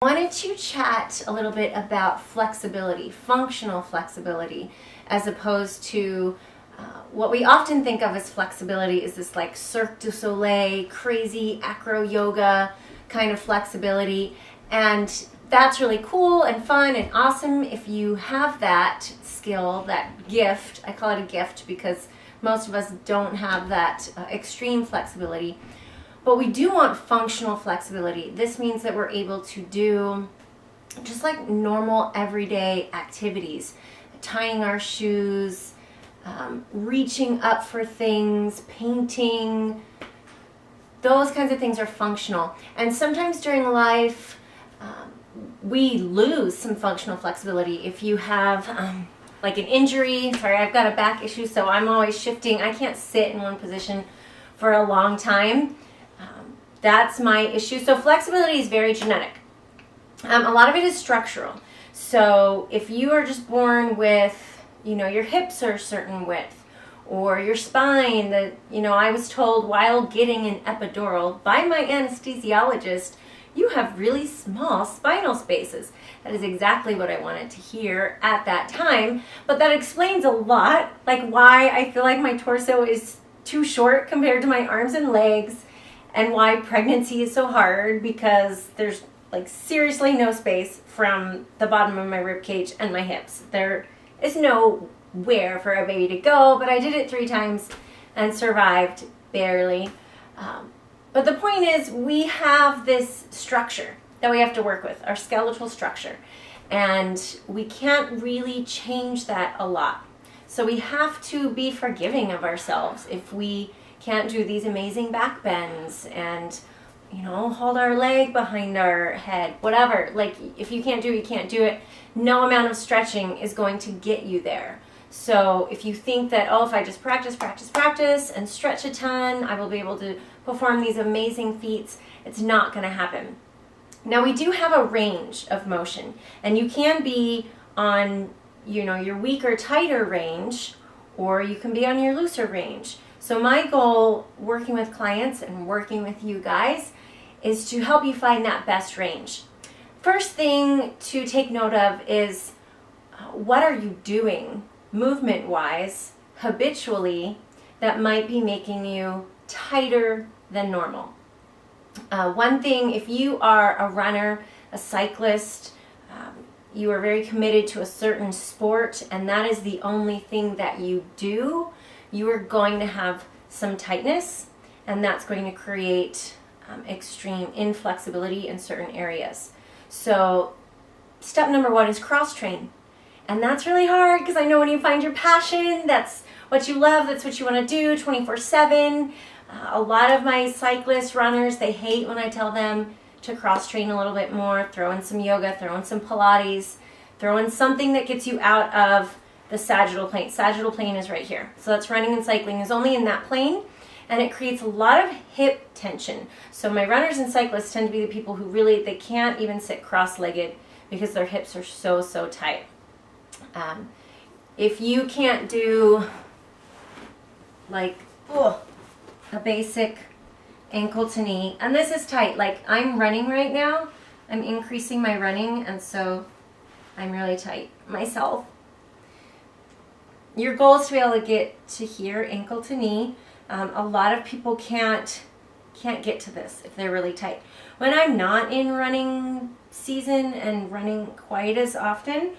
I wanted to chat a little bit about flexibility, functional flexibility, as opposed to what we often think of as flexibility is this like Cirque du Soleil, crazy acro yoga kind of flexibility. And that's really cool and fun and awesome if you have that skill, that gift. I call it a gift because most of us don't have that extreme flexibility. But we do want functional flexibility. This means that we're able to do just like normal everyday activities, tying our shoes, reaching up for things, painting. Those kinds of things are functional. And sometimes during life, we lose some functional flexibility. If you have like an injury, sorry, I've got a back issue, so I'm always shifting. I can't sit in one position for a long time. That's my issue. So flexibility is very genetic. A lot of it is structural. So if you are just born with, your hips are a certain width, or your spine, I was told while getting an epidural by my anesthesiologist, you have really small spinal spaces. That is exactly what I wanted to hear at that time. But that explains a lot, like why I feel like my torso is too short compared to my arms and legs, and why pregnancy is so hard, because there's like seriously no space from the bottom of my rib cage and my hips. There is nowhere for a baby to go, but I did it 3 times and survived barely. But the point is, we have this structure that we have to work with, our skeletal structure, and we can't really change that a lot. So we have to be forgiving of ourselves if we can't do these amazing back bends and, hold our leg behind our head, whatever. Like, if you can't do it, you can't do it. No amount of stretching is going to get you there. So if you think that, if I just practice and stretch a ton, I will be able to perform these amazing feats, it's not going to happen. Now, we do have a range of motion, and you can be on, your weaker, tighter range, or you can be on your looser range. So my goal working with clients and working with you guys is to help you find that best range. First thing to take note of is what are you doing movement-wise, habitually, that might be making you tighter than normal. One thing, if you are a runner, a cyclist, you are very committed to a certain sport, and that is the only thing that you do, you are going to have some tightness, and that's going to create extreme inflexibility in certain areas. So step number 1 is cross-train. And that's really hard, because I know when you find your passion, that's what you love, that's what you want to do 24/7. A lot of my cyclist runners, they hate when I tell them to cross-train a little bit more, throw in some yoga, throw in some Pilates, throw in something that gets you out of the sagittal plane. Sagittal plane is right here. So that's running and cycling is only in that plane, and it creates a lot of hip tension. So my runners and cyclists tend to be the people who really, they can't even sit cross-legged because their hips are so tight. If you can't do like a basic ankle to knee, and this is tight, like I'm running right now, I'm increasing my running, and so I'm really tight myself. Your goal is to be able to get to here, ankle to knee. A lot of people can't get to this if they're really tight. When I'm not in running season and running quite as often,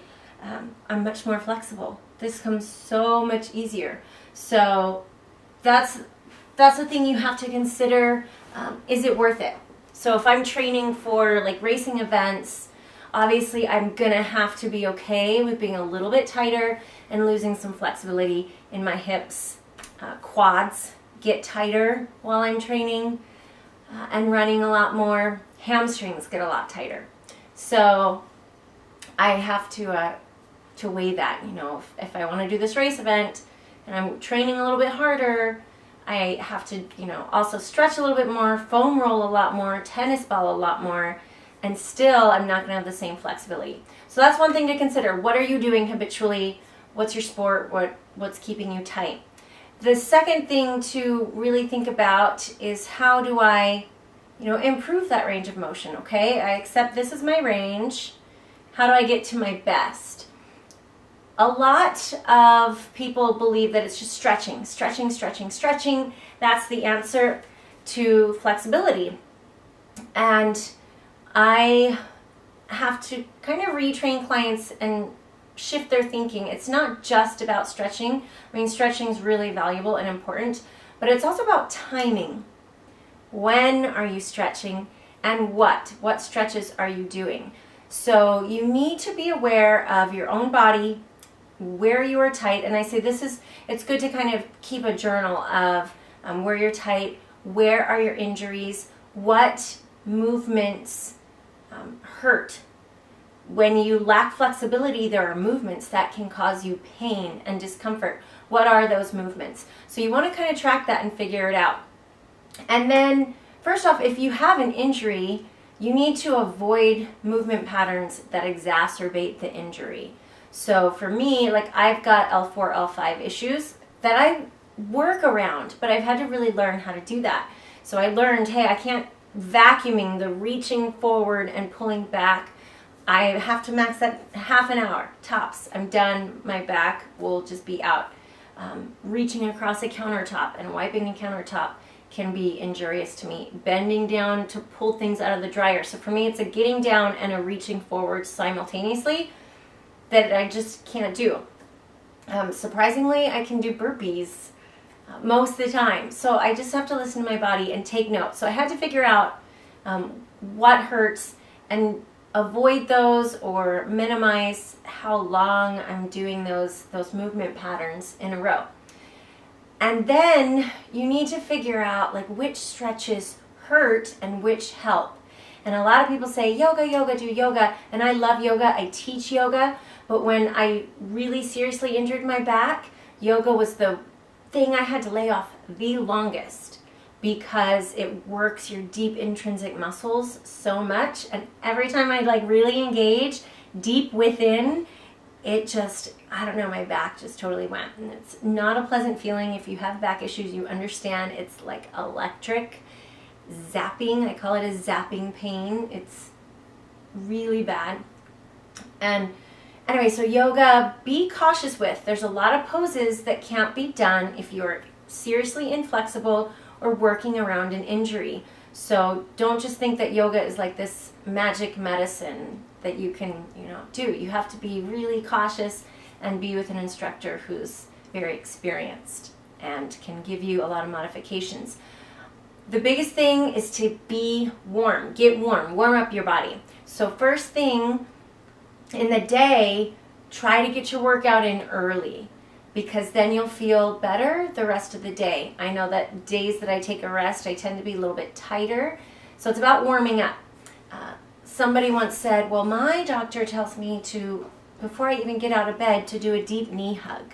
I'm much more flexible. This comes so much easier. So that's the thing you have to consider. Is it worth it? So if I'm training for like racing events, obviously I'm gonna have to be okay with being a little bit tighter and losing some flexibility in my hips. Quads get tighter while I'm training and running a lot more. Hamstrings get a lot tighter. So I have to weigh that. If I want to do this race event and I'm training a little bit harder, I have to, also stretch a little bit more, foam roll a lot more, tennis ball a lot more, and still I'm not going to have the same flexibility. So that's one thing to consider. What are you doing habitually? What's your sport? What's keeping you tight? The second thing to really think about is, how do I improve that range of motion, okay? I accept this is my range. How do I get to my best? A lot of people believe that it's just stretching. That's the answer to flexibility. And I have to kind of retrain clients and shift their thinking. It's not just about stretching. I mean, stretching is really valuable and important, but it's also about timing. When are you stretching, and what stretches are you doing? So you need to be aware of your own body, where you are tight. And I say it's good to kind of keep a journal of where you're tight, where are your injuries, what movements hurt. When you lack flexibility, there are movements that can cause you pain and discomfort. What are those movements? So you want to kind of track that and figure it out. And then, first off, if you have an injury, you need to avoid movement patterns that exacerbate the injury. So for me, like I've got L4, L5 issues that I work around, but I've had to really learn how to do that. So I learned, hey, I can't vacuuming, the reaching forward and pulling back. I have to max that half an hour, tops. I'm done, my back will just be out. Reaching across a countertop and wiping a countertop can be injurious to me. Bending down to pull things out of the dryer. So for me, it's a getting down and a reaching forward simultaneously that I just can't do. Surprisingly, I can do burpees most of the time. So I just have to listen to my body and take notes. So I had to figure out what hurts and avoid those or minimize how long I'm doing those movement patterns in a row. And then you need to figure out like which stretches hurt and which help. And a lot of people say, yoga, do yoga. And I love yoga, I teach yoga. But when I really seriously injured my back, yoga was the thing I had to lay off the longest because it works your deep intrinsic muscles so much. And every time I like really engage deep within, it just, I don't know, my back just totally went. And it's not a pleasant feeling. If you have back issues, you understand it's like electric zapping. I call it a zapping pain. It's really bad. And anyway, so yoga, be cautious with. There's a lot of poses that can't be done if you're seriously inflexible or working around an injury. So don't just think that yoga is like this magic medicine that you can, do. You have to be really cautious and be with an instructor who's very experienced and can give you a lot of modifications. The biggest thing is to be warm. Get warm. Warm up your body. So first thing in the day, try to get your workout in early because then you'll feel better the rest of the day. I know that days that I take a rest, I tend to be a little bit tighter. So it's about warming up. Somebody once said, well, my doctor tells me to, before I even get out of bed, to do a deep knee hug.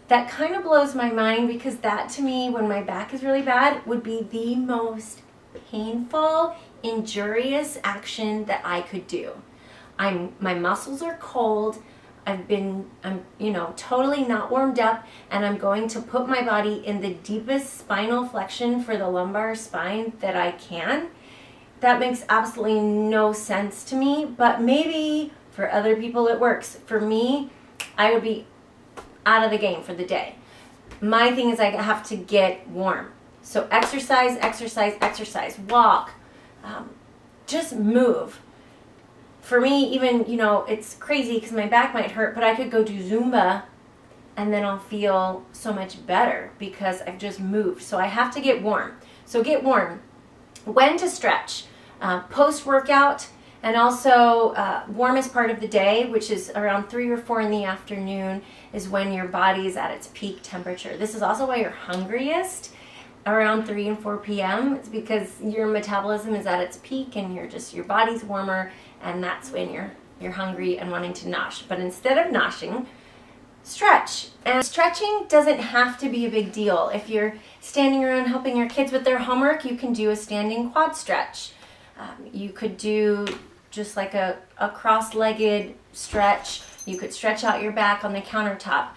That kind of blows my mind because that to me, when my back is really bad, would be the most painful, injurious action that I could do. My muscles are cold. I'm totally not warmed up, and I'm going to put my body in the deepest spinal flexion for the lumbar spine that I can. That makes absolutely no sense to me, but maybe for other people it works. For me, I would be out of the game for the day. My thing is I have to get warm. So exercise, walk, just move. For me, even, it's crazy because my back might hurt, but I could go do Zumba and then I'll feel so much better because I've just moved. So I have to get warm. So get warm. When to stretch, post-workout, and also warmest part of the day, which is around 3 or 4 in the afternoon, is when your body is at its peak temperature. This is also why you're hungriest around 3 and 4 p.m. It's because your metabolism is at its peak and your body's warmer, and that's when you're hungry and wanting to nosh. But instead of noshing, stretch. And stretching doesn't have to be a big deal. If you're standing around helping your kids with their homework, you can do a standing quad stretch. You could do just like a cross-legged stretch. You could stretch out your back on the countertop.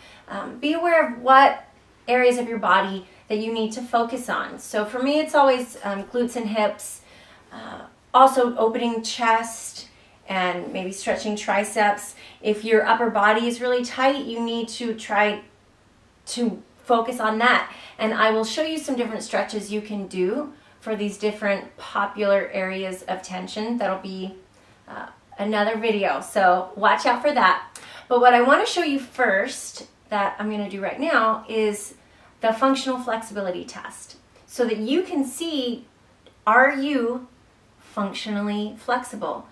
Be aware of what areas of your body that you need to focus on. So for me, it's always glutes and hips, also opening chest and maybe stretching triceps. If your upper body is really tight, you need to try to focus on that. And I will show you some different stretches you can do for these different popular areas of tension. That'll be another video, so watch out for that. But what I want to show you first, that I'm going to do right now, is the functional flexibility test, so that you can see, are you functionally flexible?